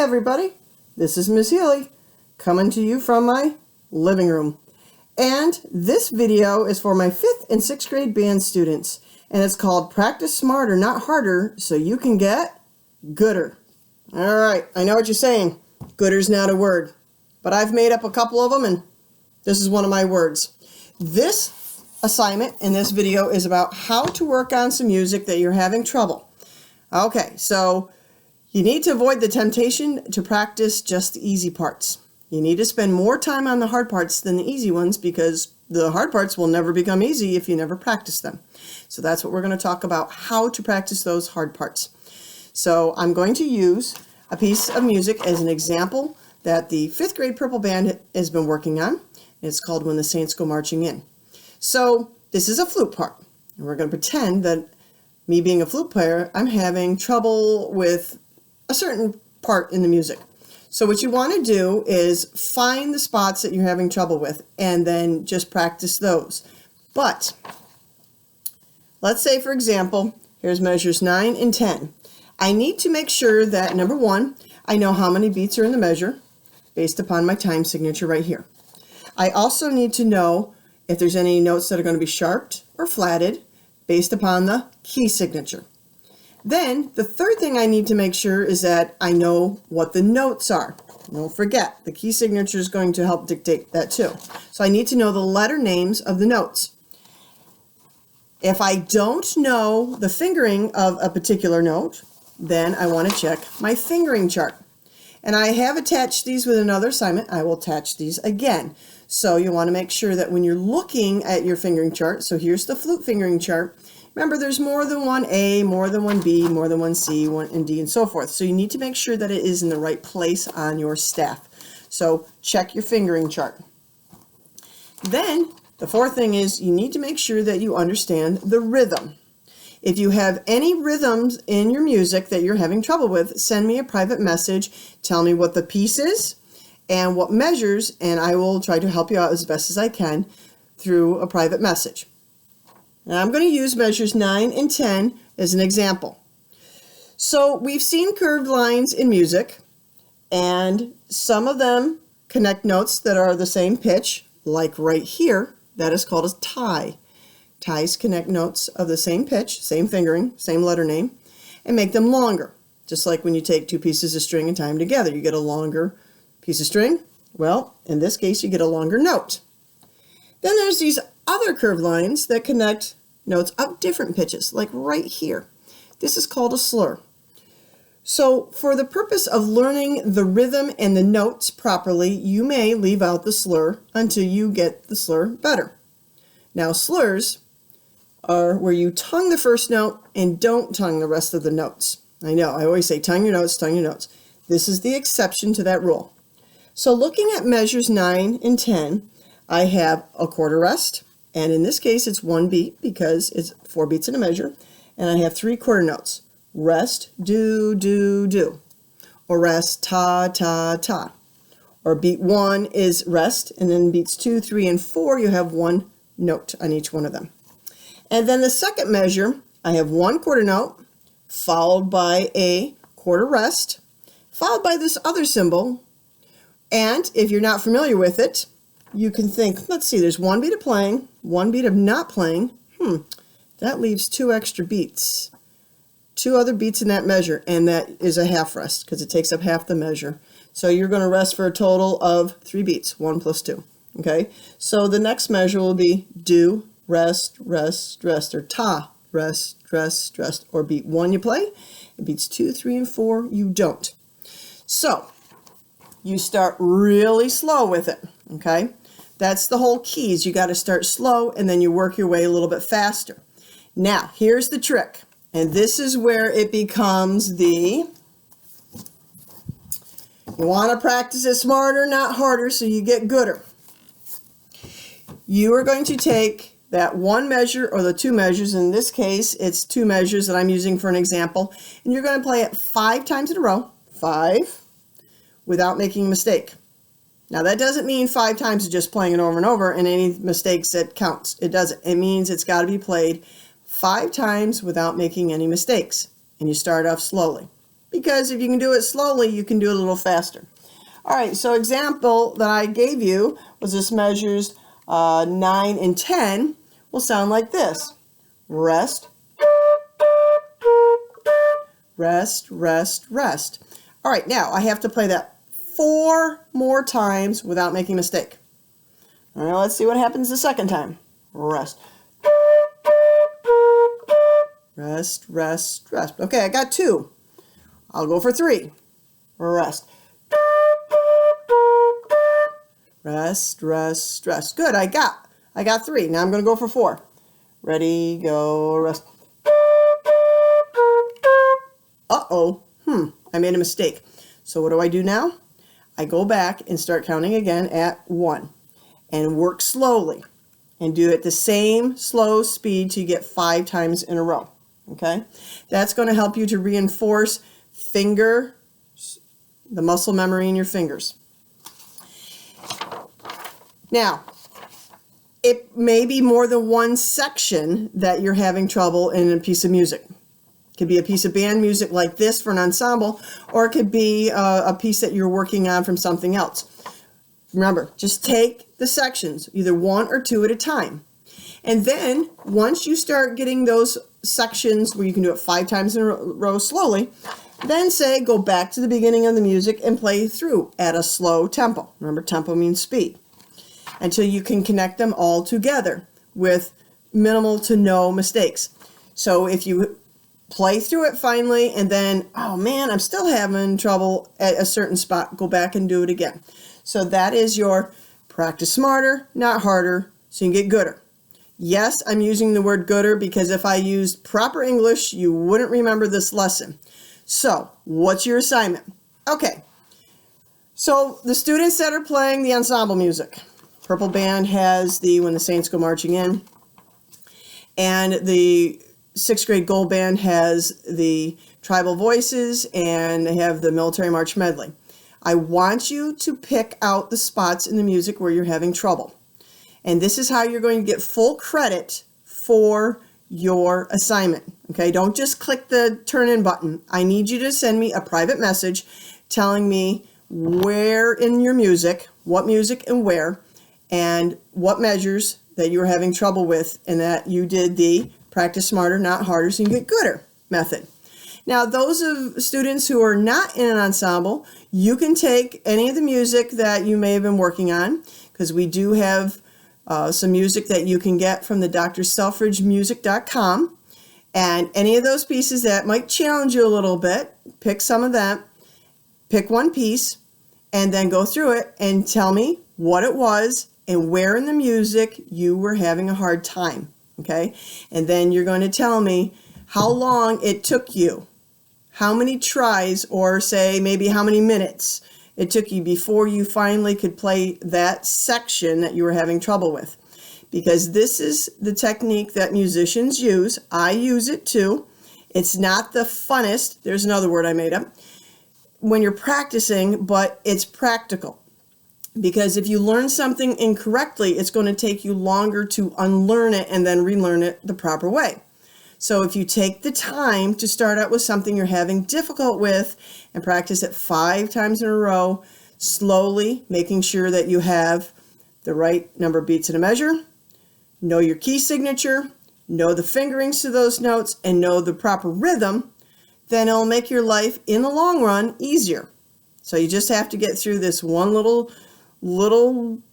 everybody, this is Miss Healy coming to you from my living room. And this video is for my 5th and 6th grade band students, and it's called Practice Smarter, Not Harder, so you can get gooder. All right, I know what you're saying. Gooder's not a word, but I've made up a couple of them, and this is one of my words. This assignment in this video is about how to work on some music that you're having trouble. Okay, so you need to avoid the temptation to practice just the easy parts. You need to spend more time on the hard parts than the easy ones because the hard parts will never become easy if you never practice them. So that's what we're going to talk about, how to practice those hard parts. So I'm going to use a piece of music as an example that the 5th grade Purple Band has been working on. It's called When the Saints Go Marching In. So this is a flute part, and we're going to pretend that me being a flute player, I'm having trouble with a certain part in the music. So what you want to do is find the spots that you're having trouble with and then just practice those. But let's say, for example, here's measures 9 and 10. I need to make sure that, number one, I know how many beats are in the measure based upon my time signature right here. I also need to know if there's any notes that are going to be sharped or flatted based upon the key signature. Then the third thing I need to make sure is that I know what the notes are. Don't forget, the key signature is going to help dictate that too. So I need to know the letter names of the notes. If I don't know the fingering of a particular note, then I want to check my fingering chart. And I have attached these with another assignment. I will attach these again. So you want to make sure that when you're looking at your fingering chart, so here's the flute fingering chart. Remember, there's more than one A, more than one B, more than one C, one and D, and so forth. So you need to make sure that it is in the right place on your staff. So check your fingering chart. Then the fourth thing is you need to make sure that you understand the rhythm. If you have any rhythms in your music that you're having trouble with, send me a private message. Tell me what the piece is and what measures, and I will try to help you out as best as I can through a private message. Now I'm going to use measures 9 and 10 as an example. So we've seen curved lines in music, and some of them connect notes that are the same pitch, like right here. That is called a tie. Ties connect notes of the same pitch, same fingering, same letter name, and make them longer. Just like when you take two pieces of string and tie them together, you get a longer piece of string. Well, in this case, you get a longer note. Then there's these other curved lines that connect notes of different pitches, like right here. This is called a slur. So for the purpose of learning the rhythm and the notes properly, you may leave out the slur until you get the slur better. Now slurs are where you tongue the first note and don't tongue the rest of the notes. I know, I always say tongue your notes, tongue your notes. This is the exception to that rule. So looking at measures 9 and 10, I have a quarter rest, and in this case it's 1 beat because it's 4 beats in a measure, and I have 3 quarter notes. Rest, do, do, do. Or rest, ta, ta, ta. Or beat 1 is rest, and then beats 2, 3, and 4, you have 1 note on each one of them. And then the second measure, I have 1 quarter note, followed by a quarter rest, followed by this other symbol. And if you're not familiar with it, you can think, let's see, there's 1 beat of playing, 1 beat of not playing. That leaves 2 extra beats. 2 other beats in that measure, and that is a half rest because it takes up half the measure. So you're going to rest for a total of 3 beats, 1 plus 2. Okay, so the next measure will be do, rest, rest, rest, or ta, rest, rest, rest, or beat 1 you play, and beats 2, 3, and 4 you don't. So you start really slow with it, okay? That's the whole key, is you got to start slow and then you work your way a little bit faster. Now, here's the trick, and this is where it becomes you want to practice it smarter, not harder, so you get gooder. You are going to take that 1 measure or the 2 measures. In this case, it's 2 measures that I'm using for an example. And you're going to play it 5 times in a row, 5, without making a mistake. Now, that doesn't mean 5 times of just playing it over and over and any mistakes that counts. It doesn't. It means it's got to be played 5 times without making any mistakes. And you start off slowly. because if you can do it slowly, you can do it a little faster. All right, so example that I gave you was this measures 9 and 10 will sound like this. Rest, rest, rest, rest. All right, now I have to play that 4 more times without making a mistake. All right, let's see what happens the second time. Rest. Rest, rest, rest. Okay, I got 2. I'll go for 3. Rest. Rest, rest, rest. Good, I got 3. Now I'm going to go for 4. Ready, go, rest. Uh-oh. I made a mistake. So what do I do now? I go back and start counting again at 1 and work slowly and do it the same slow speed till you get 5 times in a row. Okay? That's going to help you to reinforce the muscle memory in your fingers. Now, it may be more than one section that you're having trouble in a piece of music. It could be a piece of band music like this for an ensemble, or it could be a piece that you're working on from something else. Remember, just take the sections, either 1 or 2 at a time. And then, once you start getting those sections where you can do it 5 times in a row slowly, then go back to the beginning of the music and play through at a slow tempo. Remember, tempo means speed. Until you can connect them all together with minimal to no mistakes. So if you play through it finally and then, oh man, I'm still having trouble at a certain spot, go back and do it again. So that is your practice smarter, not harder, so you can get gooder. Yes, I'm using the word gooder because if I used proper English, you wouldn't remember this lesson. So what's your assignment? Okay, so the students that are playing the ensemble music, Purple Band has the When the Saints Go Marching In, and the 6th grade Gold Band has the Tribal Voices, and they have the Military March Medley. I want you to pick out the spots in the music where you're having trouble. And this is how you're going to get full credit for your assignment. Okay, don't just click the turn in button. I need you to send me a private message telling me where in your music, what music and where, and what measures that you were having trouble with, and that you did the practice smarter, not harder, so you can get gooder method. Now, those of students who are not in an ensemble, you can take any of the music that you may have been working on, because we do have some music that you can get from the drselfridgemusic.com, and any of those pieces that might challenge you a little bit, pick some of them, pick one piece, and then go through it and tell me what it was and where in the music you were having a hard time, okay? And then you're going to tell me how long it took you, how many tries, or say maybe how many minutes it took you before you finally could play that section that you were having trouble with. Because this is the technique that musicians use. I use it too. It's not the funnest, there's another word I made up, when you're practicing, but it's practical. Because if you learn something incorrectly, it's going to take you longer to unlearn it and then relearn it the proper way. So if you take the time to start out with something you're having difficult with and practice it 5 times in a row, slowly, making sure that you have the right number of beats in a measure, know your key signature, know the fingerings to those notes, and know the proper rhythm, then it'll make your life in the long run easier. So you just have to get through this one little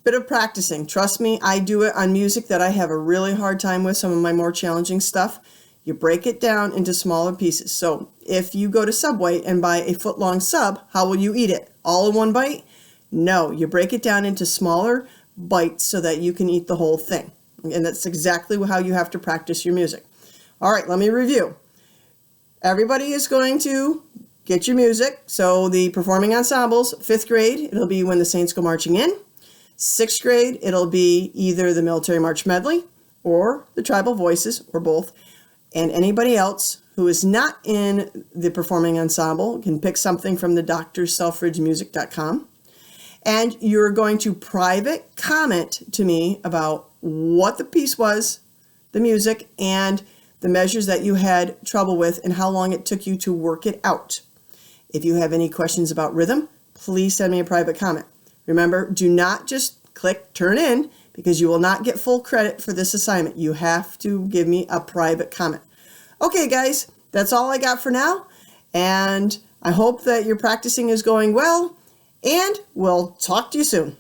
bit of practicing. Trust me, I do it on music that I have a really hard time with, some of my more challenging stuff. You break it down into smaller pieces. So if you go to Subway and buy a foot-long sub, how will you eat it? All in one bite? No, you break it down into smaller bites so that you can eat the whole thing. And that's exactly how you have to practice your music. All right, let me review. Everybody is going to get your music. So the performing ensembles, 5th grade, it'll be When the Saints Go Marching In. 6th grade, it'll be either the Military March Medley or the Tribal Voices, or both. And anybody else who is not in the performing ensemble can pick something from the drselfridgemusic.com. And you're going to private comment to me about what the piece was, the music, and the measures that you had trouble with and how long it took you to work it out. If you have any questions about rhythm, please send me a private comment. Remember, do not just click turn in because you will not get full credit for this assignment. You have to give me a private comment. Okay, guys, that's all I got for now. And I hope that your practicing is going well. And we'll talk to you soon.